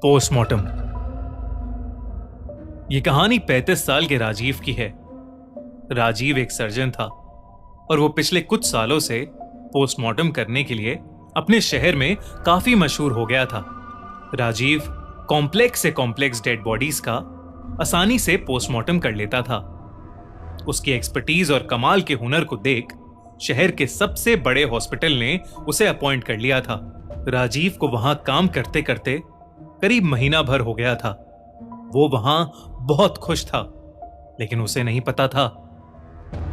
Postmortem. ये कहानी 35 साल के राजीव की है। राजीव एक सर्जन था और वो पिछले कुछ सालों से पोस्टमार्टम करने के लिए अपने शहर में काफी मशहूर हो गया था। राजीव कॉम्प्लेक्स से कॉम्प्लेक्स डेड बॉडीज का आसानी से पोस्टमार्टम कर लेता था। उसकी एक्सपर्टीज और कमाल के हुनर को देख शहर के सबसे बड़े हॉस्पिटल ने उसे अपॉइंट कर लिया था। राजीव को वहां काम करते करते करीब महीना भर हो गया था। वो वहां बहुत खुश था, लेकिन उसे नहीं पता था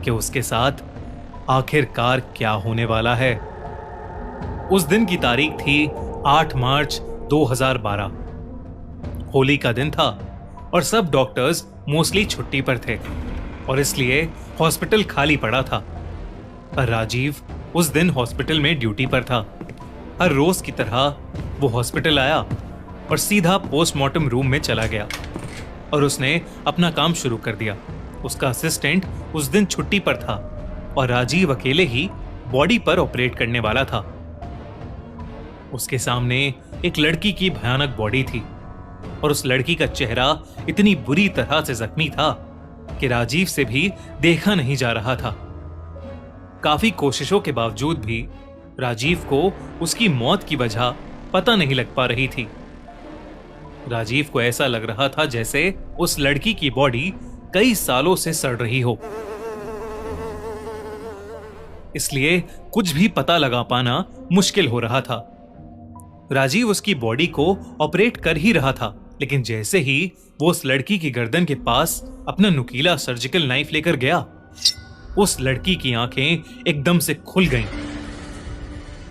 कि उसके साथ आखिरकार क्या होने वाला है। उस दिन की तारीख थी 8 मार्च 2012। होली का दिन था और सब डॉक्टर्स मोस्टली छुट्टी पर थे और इसलिए हॉस्पिटल खाली पड़ा था। पर राजीव उस दिन हॉस्पिटल में ड्यूटी पर था। हर रोज की तरह वो हॉस्पिटल आया और सीधा पोस्टमार्टम रूम में चला गया और उसने अपना काम शुरू कर दिया। उसका असिस्टेंट उस दिन छुट्टी पर था और राजीव अकेले ही बॉडी पर ऑपरेट करने वाला था। उसके सामने एक लड़की की भयानक बॉडी थी और उस लड़की का चेहरा इतनी बुरी तरह से जख्मी था कि राजीव से भी देखा नहीं जा रहा था। काफी कोशिशों के बावजूद भी राजीव को उसकी मौत की वजह पता नहीं लग पा रही थी। राजीव को ऐसा लग रहा था जैसे उस लड़की की बॉडी कई सालों से सड़ रही हो, इसलिए कुछ भी पता लगा पाना मुश्किल हो रहा था। राजीव उसकी बॉडी को ऑपरेट कर ही रहा था, लेकिन जैसे ही वो उस लड़की की गर्दन के पास अपना नुकीला सर्जिकल नाइफ लेकर गया, उस लड़की की आंखें एकदम से खुल गईं।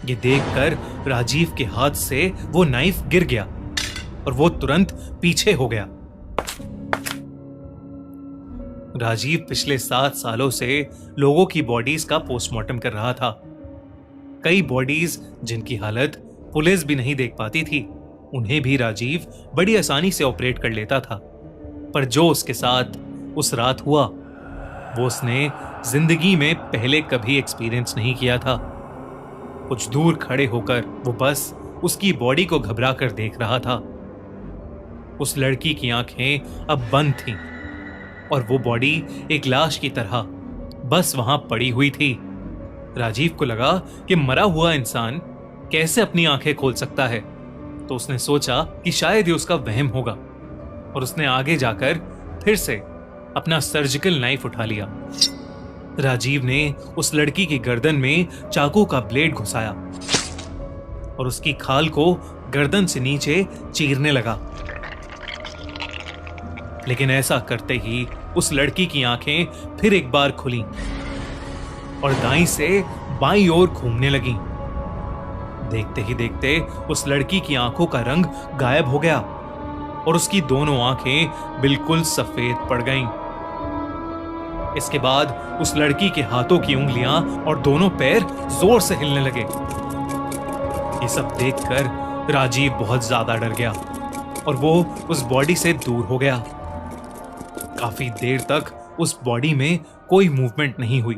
ये देखकर राजीव के हाथ से वो नाइफ गिर गया और वो तुरंत पीछे हो गया। राजीव पिछले 7 सालों से लोगों की बॉडीज का पोस्टमार्टम कर रहा था। कई बॉडीज जिनकी हालत पुलिस भी नहीं देख पाती थी, उन्हें भी राजीव बड़ी आसानी से ऑपरेट कर लेता था। पर जो उसके साथ उस रात हुआ, वो उसने जिंदगी में पहले कभी एक्सपीरियंस नहीं किया था। कुछ दूर खड़े होकर वो बस उसकी बॉडी को घबरा कर देख रहा था। उस लड़की की आंखें अब बंद थीं और वो बॉडी एक लाश की तरह बस वहां पड़ी हुई थी। राजीव को लगा कि मरा हुआ इंसान कैसे अपनी आंखें खोल सकता है, तो उसने सोचा कि शायद ये उसका वहम होगा और उसने आगे जाकर फिर से अपना सर्जिकल नाइफ उठा लिया। राजीव ने उस लड़की की गर्दन में चाकू का ब्लेड घुसाया और उसकी खाल को गर्दन से नीचे चीरने लगा। लेकिन ऐसा करते ही उस लड़की की आंखें फिर एक बार खुली और दाईं से बाईं ओर घूमने लगीं। देखते ही देखते उस लड़की की आंखों का रंग गायब हो गया और उसकी दोनों आंखें बिल्कुल सफेद पड़ गईं। इसके बाद उस लड़की के हाथों की उंगलियां और दोनों पैर जोर से हिलने लगे। ये सब देखकर राजीव बहुत ज्यादा डर गया और वो उस बॉडी से दूर हो गया। काफी देर तक उस बॉडी में कोई मूवमेंट नहीं हुई।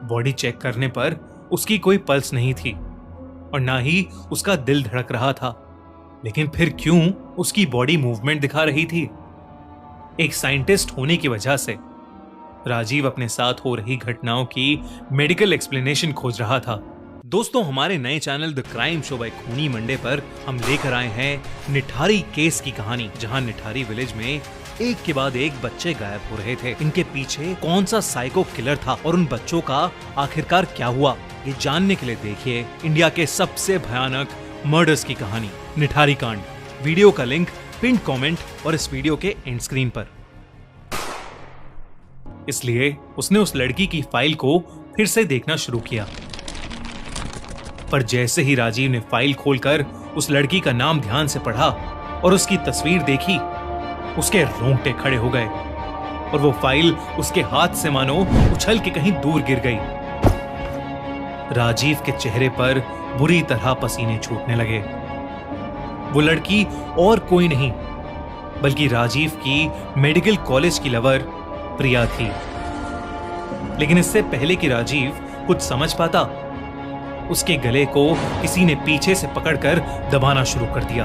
बॉडी चेक करने पर उसकी कोई पल्स नहीं थी और ना ही उसका दिल धड़क रहा था। लेकिन फिर क्यों उसकी बॉडी मूवमेंट दिखा रही थी? एक साइंटिस्ट होने की वजह से राजीव अपने साथ हो रही घटनाओं की मेडिकल एक्सप्लेनेशन खोज रहा था। दोस्तों, हमारे नए channel the crime show by खूनी मंडे पर हम लेकर आए हैं निठारी केस की कहानी, जहां निठारी विलेज में एक के बाद एक बच्चे गायब हो रहे थे। इनके पीछे कौन सा साइको किलर था और उन बच्चों का आखिरकार क्या हुआ, ये जानने के लिए देखिए इंडिया के सबसे भयानक मर्डर्स की कहानी, निठारी कांड। वीडियो का लिंक पिन कमेंट और इस वीडियो के एंड स्क्रीन पर। इसलिए उसने उस लड़की की फाइल को फिर से देखना शुरू किया। पर जैसे ही राजीव ने फाइल खोलकर उस लड़की का नाम ध्यान से पढ़ा और उसकी तस्वीर देखी, उसके रोंगटे खड़े हो गए और वो फाइल उसके हाथ से मानो उछल के कहीं दूर गिर गई। राजीव के चेहरे पर बुरी तरह पसीने छूटने लगे। वो लड़की और कोई नहीं बल्कि राजीव की मेडिकल कॉलेज की लवर प्रिया थी। लेकिन इससे पहले कि राजीव कुछ समझ पाता, उसके गले को किसी ने पीछे से पकड़कर दबाना शुरू कर दिया।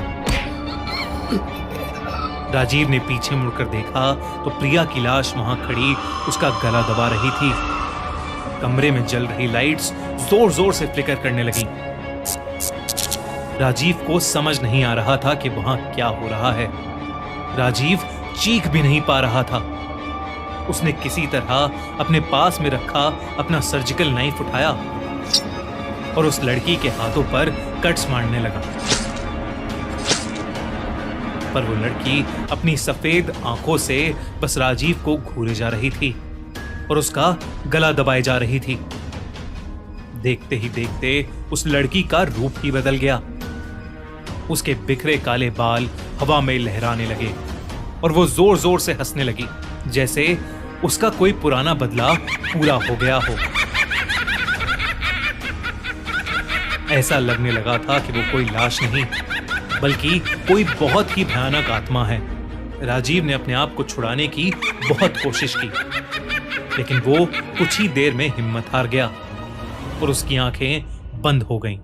राजीव ने पीछे मुड़कर देखा तो प्रिया की लाश वहां खड़ी उसका गला दबा रही थी। कमरे में जल रही लाइट्स जोर जोर से फ्लिकर करने लगी। राजीव को समझ नहीं आ रहा था कि वहां क्या हो रहा है। राजीव चीख भी नहीं पा रहा था। उसने किसी तरह अपने पास में रखा अपना सर्जिकल नाइफ उठाया और उस लड़की के हाथों पर कट्स मारने लगा। पर वो लड़की अपनी सफेद आंखों से बस राजीव को घूरे जा रही थी और उसका गला दबाए जा रही थी। देखते ही देखते उस लड़की का रूप ही बदल गया। उसके बिखरे काले बाल हवा में लहराने लगे और वो जोर जोर से हंसने लगी, जैसे उसका कोई पुराना बदला पूरा हो गया हो। ऐसा लगने लगा था कि वो कोई लाश नहीं बल्कि कोई बहुत ही भयानक आत्मा है। राजीव ने अपने आप को छुड़ाने की बहुत कोशिश की, लेकिन वो कुछ ही देर में हिम्मत हार गया और उसकी आंखें बंद हो गईं।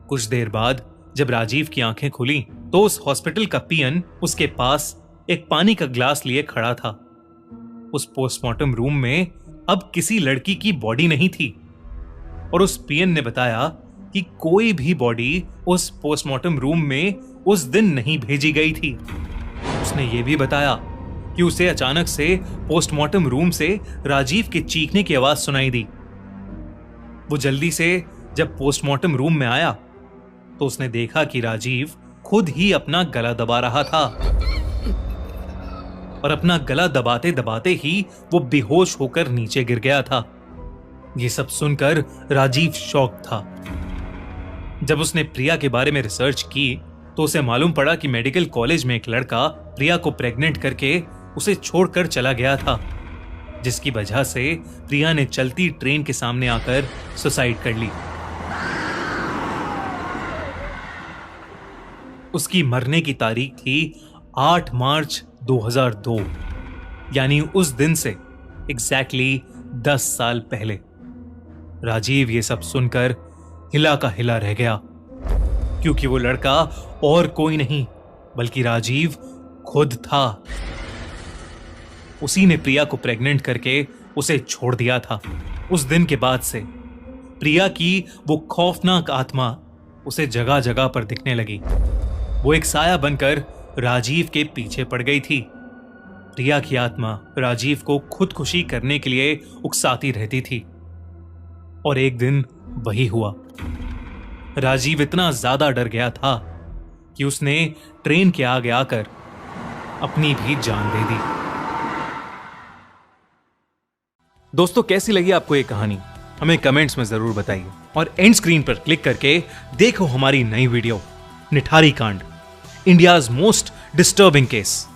कुछ देर बाद जब राजीव की आंखें खुली तो उस हॉस्पिटल का पीएन उसके पास एक पानी का ग्लास लिए खड़ा था। उस पोस्टमार्टम रूम में अब किसी लड़की की बॉडी नहीं थी और उस पीएन ने बताया कि कोई भी बॉडी उस पोस्टमार्टम रूम में उस दिन नहीं भेजी गई थी। उसने यह भी बताया कि उसे अचानक से पोस्टमार्टम रूम से राजीव के चीखने की आवाज सुनाई दी। वो जल्दी से जब पोस्टमार्टम रूम में आया तो उसने देखा कि राजीव खुद ही अपना गला दबा रहा था और अपना गला दबाते दबाते ही वो बेहोश होकर नीचे गिर गया था। ये सब सुनकर राजीव शॉक था। जब उसने प्रिया के बारे में रिसर्च की तो उसे मालूम पड़ा कि मेडिकल कॉलेज में एक लड़का प्रिया को प्रेग्नेंट करके उसे छोड़कर चला गया था, जिसकी वजह से प्रिया ने चलती ट्रेन के सामने आकर सुसाइड कर ली। उसकी मरने की तारीख थी 8 मार्च 2002, यानी उस दिन से एग्जैक्टली 10 साल पहले। राजीव ये सब सुनकर हिला का हिला रह गया, क्योंकि वो लड़का और कोई नहीं बल्कि राजीव खुद था। उसी ने प्रिया को प्रेग्नेंट करके उसे छोड़ दिया था। उस दिन के बाद से प्रिया की वो खौफनाक आत्मा उसे जगह जगह पर दिखने लगी। वो एक साया बनकर राजीव के पीछे पड़ गई थी। प्रिया की आत्मा राजीव को खुदकुशी करने के लिए उकसाती रहती थी और एक दिन वही हुआ। राजीव इतना ज्यादा डर गया था कि उसने ट्रेन के आगे आकर अपनी भी जान दे दी। दोस्तों, कैसी लगी आपको ये कहानी? हमें कमेंट्स में जरूर बताइए और एंड स्क्रीन पर क्लिक करके देखो हमारी नई वीडियो निठारी कांड, इंडियाज मोस्ट डिस्टर्बिंग केस।